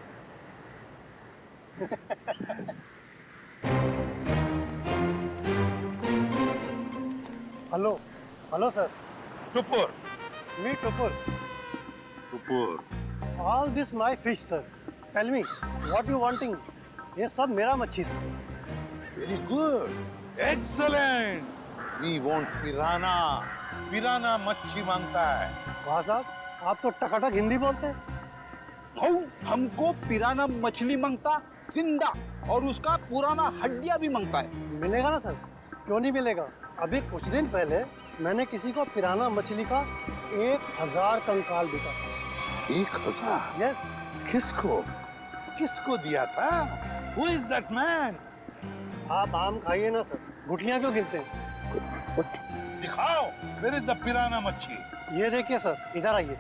Hello hello sir.
Tupur.
Me Tupur.
Tupur.
All this my fish sir, tell me what you wanting. ये सब मेरा मच्छी sir.
Very good, excellent. We want piranha, piranha मच्छी मांगता है।
वाह साहब, आप तो टकाटक हिंदी बोलते हैं।
हमको पिराना मछली मांगता जिंदा, और उसका पुराना हड्डियां भी मांगता है।
मिलेगा ना सर, क्यों नहीं मिलेगा। अभी कुछ दिन पहले मैंने किसी को पिराना मछली का 1000 कंकाल बिका था।
1000?
यस।
किसको किसको दिया था? Who is that man?
आप आम खाइए ना सर, गुठलियां क्यों गिनते हैं?
दिखाओ, where is the पिराना मच्छी?
ये देखिए सर, इधर आइए।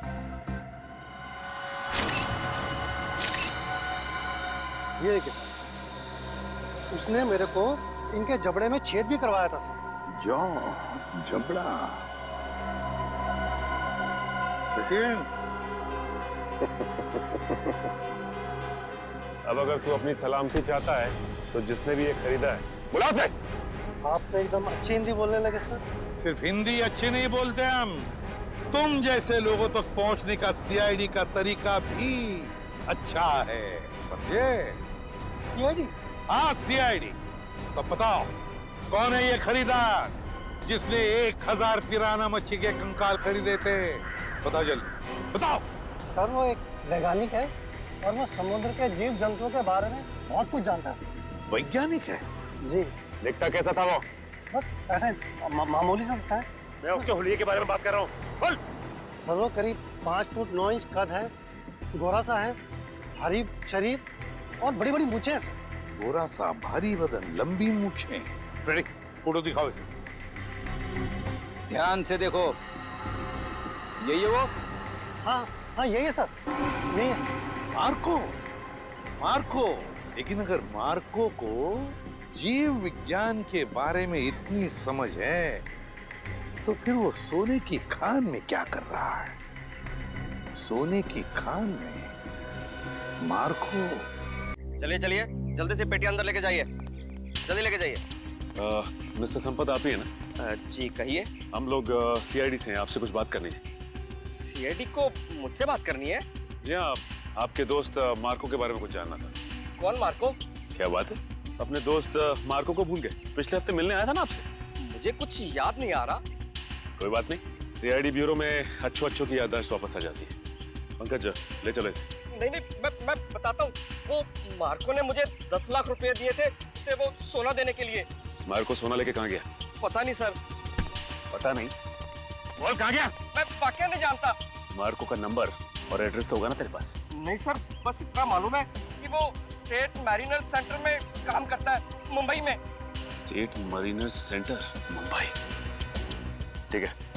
ये देखिए सर, उसने मेरे को इनके जबड़े में छेद भी करवाया था सर।
जबड़ा।
अब अगर तू अपनी सलामती चाहता है तो जिसने भी ये खरीदा है
बुला से।
आप तो एकदम अच्छी हिंदी बोलने लगे सर।
सिर्फ हिंदी अच्छी नहीं बोलते हम, तुम जैसे लोगों तक पहुंचने का सीआईडी का तरीका भी अच्छा है, समझे?
सीआईडी?
हाँ सीआईडी। तो बताओ कौन है ये खरीदार जिसने 1000 पिराना मच्छी के कंकाल खरीदे थे? बताओ जल्दी बताओ।
सर वो एक वैज्ञानिक है और वो समुद्र के जीव जंतुओं के बारे में बहुत कुछ जानता है।
वैज्ञानिक है?
जी।
दिखता कैसा था वो?
बस ऐसे मामूली सा दिखता है।
मैं उसके हुलिये के बारे में बात कर रहा हूँ। बोल।
सर वो करीब 5 फुट 9 इंच कद है, गोरा सा है, भारी शरीर और बड़ी बड़ी मूछें हैं सर।
गोरा सा, भारी बदन, लंबी मूछें। फ्रेडी फोटो दिखाओ इसे।
ध्यान से देखो, यही है वो?
हाँ हाँ यही है सर, यही है।
मार्को? मार्को? लेकिन अगर मार्को को जीव विज्ञान के बारे में इतनी समझ है तो फिर वो सोने की खान में क्या कर रहा है? सोने की खान में मार्को।
चलिए चलिए, जल्दी से पेटी अंदर लेके जाइए, जल्दी लेके जाइए।
मिस्टर संपत आप ही है ना?
जी कहिए।
हम लोग सीआईडी से हैं, आपसे कुछ बात करनी है।
सीआईडी को मुझसे बात करनी है?
जी हाँ, आपके दोस्त मार्को के बारे में कुछ जानना था।
कौन मार्को?
क्या बात है, अपने दोस्त मार्को को भूल गए? पिछले हफ्ते मिलने आया था ना आपसे।
मुझे कुछ याद नहीं आ रहा।
कोई बात नहीं, सीआईडी ब्यूरो में अच्छों की याददाश्त वापस आ जाती है। पंकज ले चलो इसे।
नहीं नहीं, मैं बताता हूँ। वो मार्को ने मुझे 10 लाख रुपए दिए थे उसे वो सोना देने के लिए।
मार्को सोना लेके कहाँ गया?
पता नहीं सर।
पता नहीं?
बोल कहाँ गया?
मैं वाकई नहीं जानता।
मार्को का नंबर और एड्रेस तो होगा ना तेरे पास?
नहीं सर, बस इतना मालूम है कि वो स्टेट मैरिनर सेंटर में काम करता है, मुंबई में।
State Mariner centre, Mumbai. ठीक है।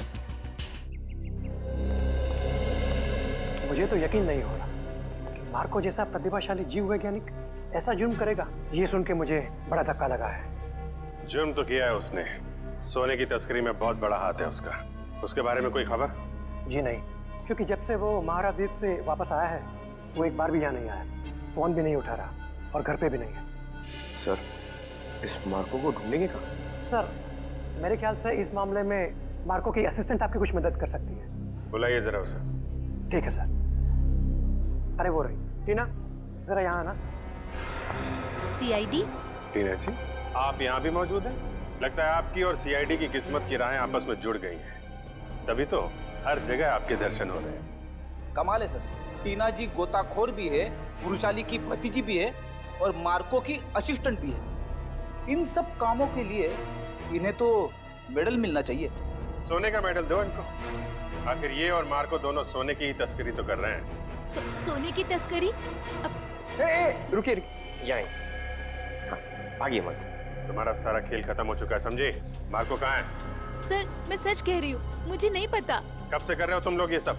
मुझे तो यकीन नहीं हो रहा कि मार्को जैसा प्रतिभाशाली जीव वैज्ञानिक ऐसा जुर्म करेगा। ये सुन के मुझे बड़ा धक्का लगा है।
जुर्म तो किया है उसने, सोने की तस्करी में बहुत बड़ा हाथ है उसका। उसके बारे में कोई खबर?
जी नहीं, क्योंकि जब से वो महाराद्वीप से वापस आया है वो एक बार भी यहाँ नहीं आया, फोन भी नहीं उठा रहा और घर पे भी नहीं है।
सर, इस मार्को को ढूंढेंगे कहाँ?
सर, मेरे ख्याल से इस मामले में मार्को की असिस्टेंट आपकी कुछ मदद कर सकती है।
बुलाइए जरा उसे।
ठीक है सर। अरे वो रही टीना, जरा यहाँ आना।
सीआईडी?
टीना जी, आप यहाँ भी मौजूद हैं? लगता है आपकी और सीआईडी की किस्मत की राहें आपस में जुड़ गई हैं। तभी तो हर जगह आपके दर्शन हो रहे हैं।
कमाल है सर, टीना जी गोताखोर भी है, पुरुषाली की भतीजी भी है और मार्को की असिस्टेंट भी है। इन सब कामों के लिए इन्हें तो मेडल मिलना चाहिए।
सोने का मेडल दो इनको। आखिर ये और मार्को दोनों सोने की ही तस्करी तो कर रहे हैं।
सोने की तस्करी?
रुकिए यहाँ भागिए मत।
तुम्हारा सारा खेल खत्म हो चुका है, समझे? मार्को कहाँ है?
सर, मैं सच कह रही हूँ, मुझे नहीं पता।
कब से कर रहे हो तुम लोग ये सब?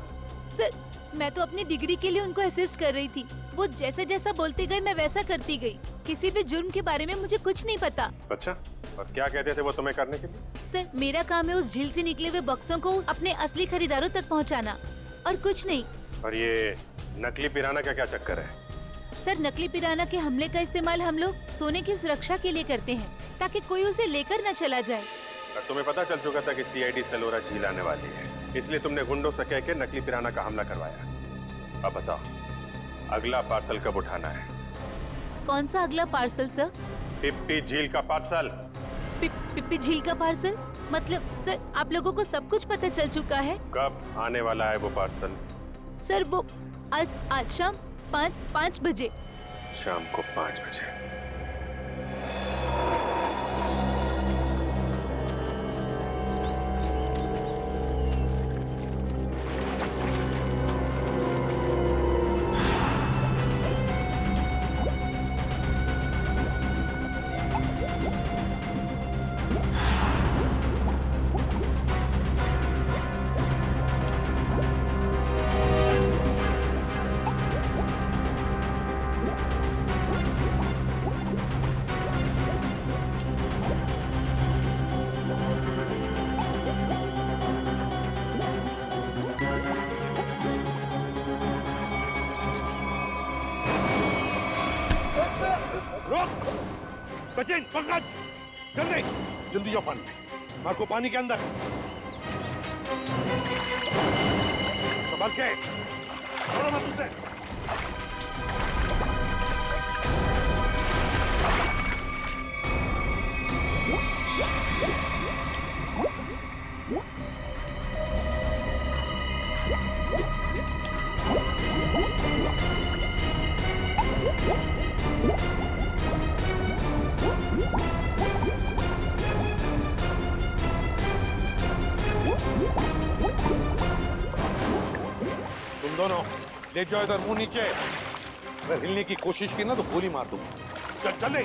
सर, मैं तो अपनी डिग्री के लिए उनको असिस्ट कर रही थी। वो जैसा जैसा बोलते गए मैं वैसा करती गई। किसी भी जुर्म के बारे में मुझे कुछ नहीं पता।
अच्छा, और क्या कहते थे वो तुम्हें करने के लिए?
सर, मेरा काम है उस झील से निकले हुए बक्सों को अपने असली खरीदारों तक पहुंचाना, और कुछ नहीं।
और ये नकली पिराना का क्या चक्कर है?
सर, नकली पिराना के हमले का इस्तेमाल हम लोग सोने की सुरक्षा के लिए करते हैं, ताकि कोई उसे लेकर न चला जाए।
तुम्हें पता चल चुका था कि सीआईडी सेलोरा झील आने वाली है, इसलिए तुमने गुंडों से कह के नकली पिराना का हमला करवाया। अब बताओ, अगला पार्सल कब उठाना है?
कौन सा अगला पार्सल सर?
पिप्पी झील का पार्सल।
पिप्पी झील का पार्सल? मतलब सर, आप लोगों को सब कुछ पता चल चुका है?
कब आने वाला है वो पार्सल?
सर, वो आज शाम 5 बजे।
शाम को 5 बजे।
सचिन, पंकज, जल्दी जल्दी जाओ पानी में। मार्को पानी के अंदर। संभाल के, छोड़ो मत उसे। ले जाओ इधर मुंह नीचे। अगर हिलने की कोशिश की ना तो गोली मार दूंगा। चल चल ले।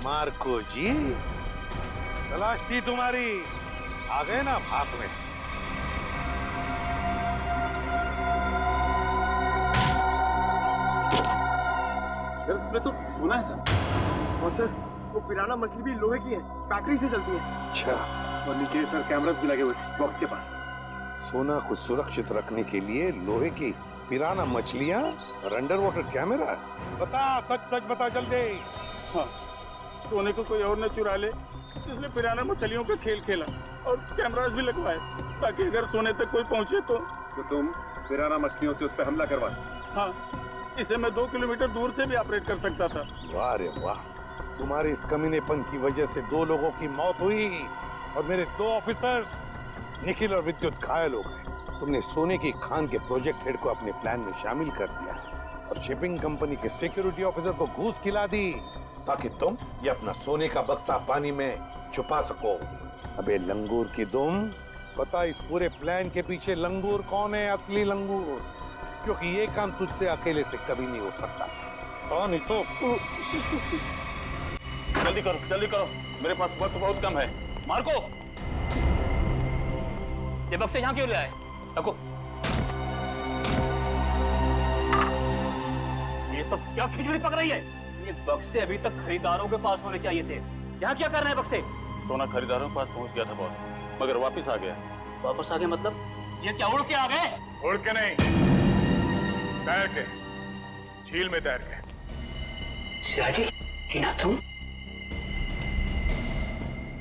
मार्को जी, तलाश थी तुम्हारी, आ गए ना भाग में।
इसमें तो सोना है सर। और सर वो पिराना मछली भी लोहे की है, बैटरी से चलती है।
अच्छा।
और नीचे सर कैमरास भी लगे हुए बॉक्स के पास।
सोना को सुरक्षित रखने के लिए लोहे की पिराना मछलियां और अंडर वाटर कैमरा। बता, सच सच बता जल्दी।
हाँ, सोने को कोई और न चुरा ले, इसलिए पिराना मछलियों का खेल खेला और कैमरास भी लगवाए ताकि अगर सोने तक कोई पहुंचे तो
तुम पिराना मछलियों से उस पर हमला करवा।
हाँ, इसे मैं 2 किलोमीटर दूर से भी ऑपरेट कर सकता था।
वाह रे वाह, तुम्हारे इस कमीनेपन की वजह से 2 लोगों की मौत हुई और मेरे 2 ऑफिसर्स निखिल और विद्युत घायल हो गए। तुमने सोने की खान के प्रोजेक्ट हेड को अपने प्लान में शामिल कर दिया और शिपिंग कंपनी के सिक्योरिटी ऑफिसर को घूस खिला दी ताकि तुम ये अपना सोने का बक्सा पानी में छुपा सको। अबे लंगूर की दुम, पता इस पूरे प्लान के पीछे लंगूर कौन है? असली लंगूर, क्योंकि ये काम तुझसे अकेले से कभी नहीं हो सकता। कौन नहीं तो
जल्दी करो, मेरे पास वक्त बहुत कम है।
मार्को, ये बक्से यहाँ क्यों ले आए? रखो। ये सब क्या खिचड़ी पक रही है? ये बक्से अभी तक खरीदारों के पास होने चाहिए थे। यहाँ क्या कर रहे हैं बक्से?
सोना खरीदारों के पास पहुंच गया था बॉस, मगर वापस आ गया।
वापस आ गए मतलब? ये क्या उड़ के आ गए?
उड़ के नहीं, तैर के, झील में तैर के।
सीआईडी, टीना तुम?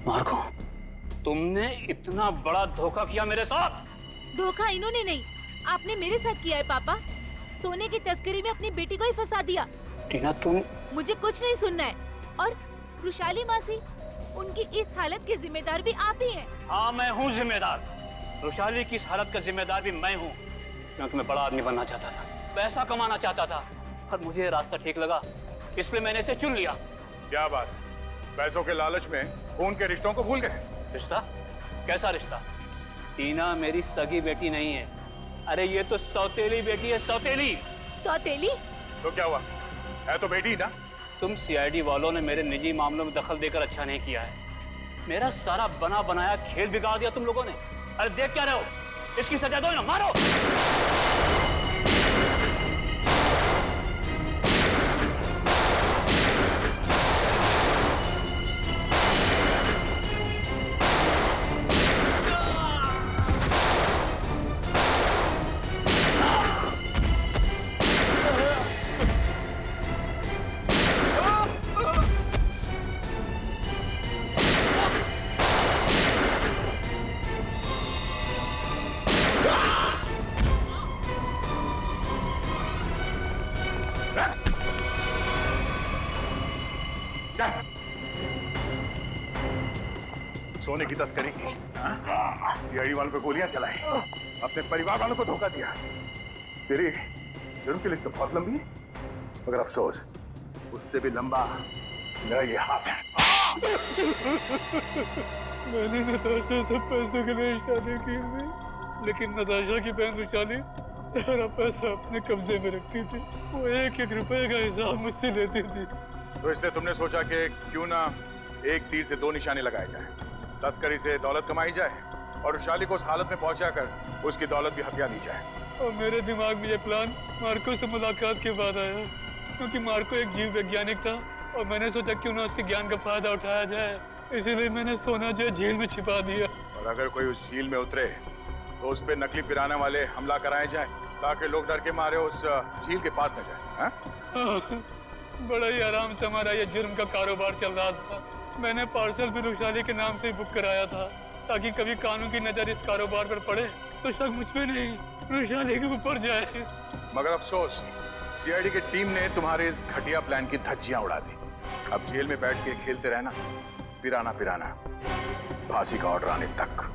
मार्को, तुमने इतना बड़ा धोखा किया मेरे साथ।
धोखा इन्होंने नहीं, आपने मेरे साथ किया है पापा। सोने की तस्करी में अपनी बेटी को ही फंसा दिया।
टीना तुम?
मुझे कुछ नहीं सुनना है। और रुशाली मासी, उनकी इस हालत के जिम्मेदार भी आप ही हैं।
हाँ, मैं हूँ जिम्मेदार। रुशाली की इस हालत का जिम्मेदार भी मैं हूँ, क्योंकि मैं बड़ा आदमी बनना चाहता था, पैसा कमाना चाहता था, और मुझे ये रास्ता ठीक लगा, इसलिए मैंने इसे चुन लिया।
क्या बात, पैसों के लालच में खून के रिश्तों को भूल गए?
रिश्ता? कैसा रिश्ता? टीना मेरी सगी बेटी नहीं है। अरे ये तो सौतेली बेटी है, सौतेली।
सौतेली?
तो क्या हुआ, है तो बेटी ना।
तुम सीआईडी वालों ने मेरे निजी मामलों में दखल देकर अच्छा नहीं किया है। मेरा सारा बना बनाया खेल बिगाड़ दिया तुम लोगों ने। अरे देख क्या रहे हो, इसकी सजा दो ना, मारो।
सोने की तस्करी की, सीआईडी वालों पे गोलियां चलाई, अपने परिवार वालों को धोखा दिया। तेरी जुर्म की लिस्ट तो बहुत लंबी है, मगर अफसोस उससे भी लंबा मेरा ये हाथ है।
मैंने नताशा से पैसों के लिए शादी की थी, लेकिन नताशा की बहन रुशाली सारा पैसा अपने कब्जे में रखती थी। वो 1-1 रुपए का हिसाब मुझसे लेती थी।
तो इसलिए तुमने सोचा कि क्यों ना एक तीर से 2 निशाने लगाए जाए, तस्करी से दौलत कमाई जाए और रुशाली को उस हालत में पहुंचाकर उसकी दौलत भी हथिया ली जाए।
और मेरे दिमाग में ये प्लान मार्को से मुलाकात के बाद आया, क्योंकि मार्को एक जीव वैज्ञानिक था और मैंने सोचा क्यों ना उसके ज्ञान का फायदा उठाया जाए, इसीलिए मैंने सोना जो झील में छिपा दिया।
और अगर कोई उस झील में उतरे तो उस पे नकली पिराना वाले हमला कराए जाए, ताकि लोग डर के मारे उस झील के पास न जाए।
बड़ा ही आराम से हमारा ये जुर्म का कारोबार चल रहा था। मैंने पार्सल भी रुशाली के नाम से बुक कराया था, ताकि कभी कानून की नजर इस कारोबार पर पड़े तो शक मुझ पे नहीं, रुशाली के ऊपर जाए।
मगर अफसोस, सीआईडी की टीम ने तुम्हारे इस घटिया प्लान की धज्जियां उड़ा दी। अब जेल में बैठ के खेलते रहना, पिराना पिराना, फांसी का ऑर्डर आने तक।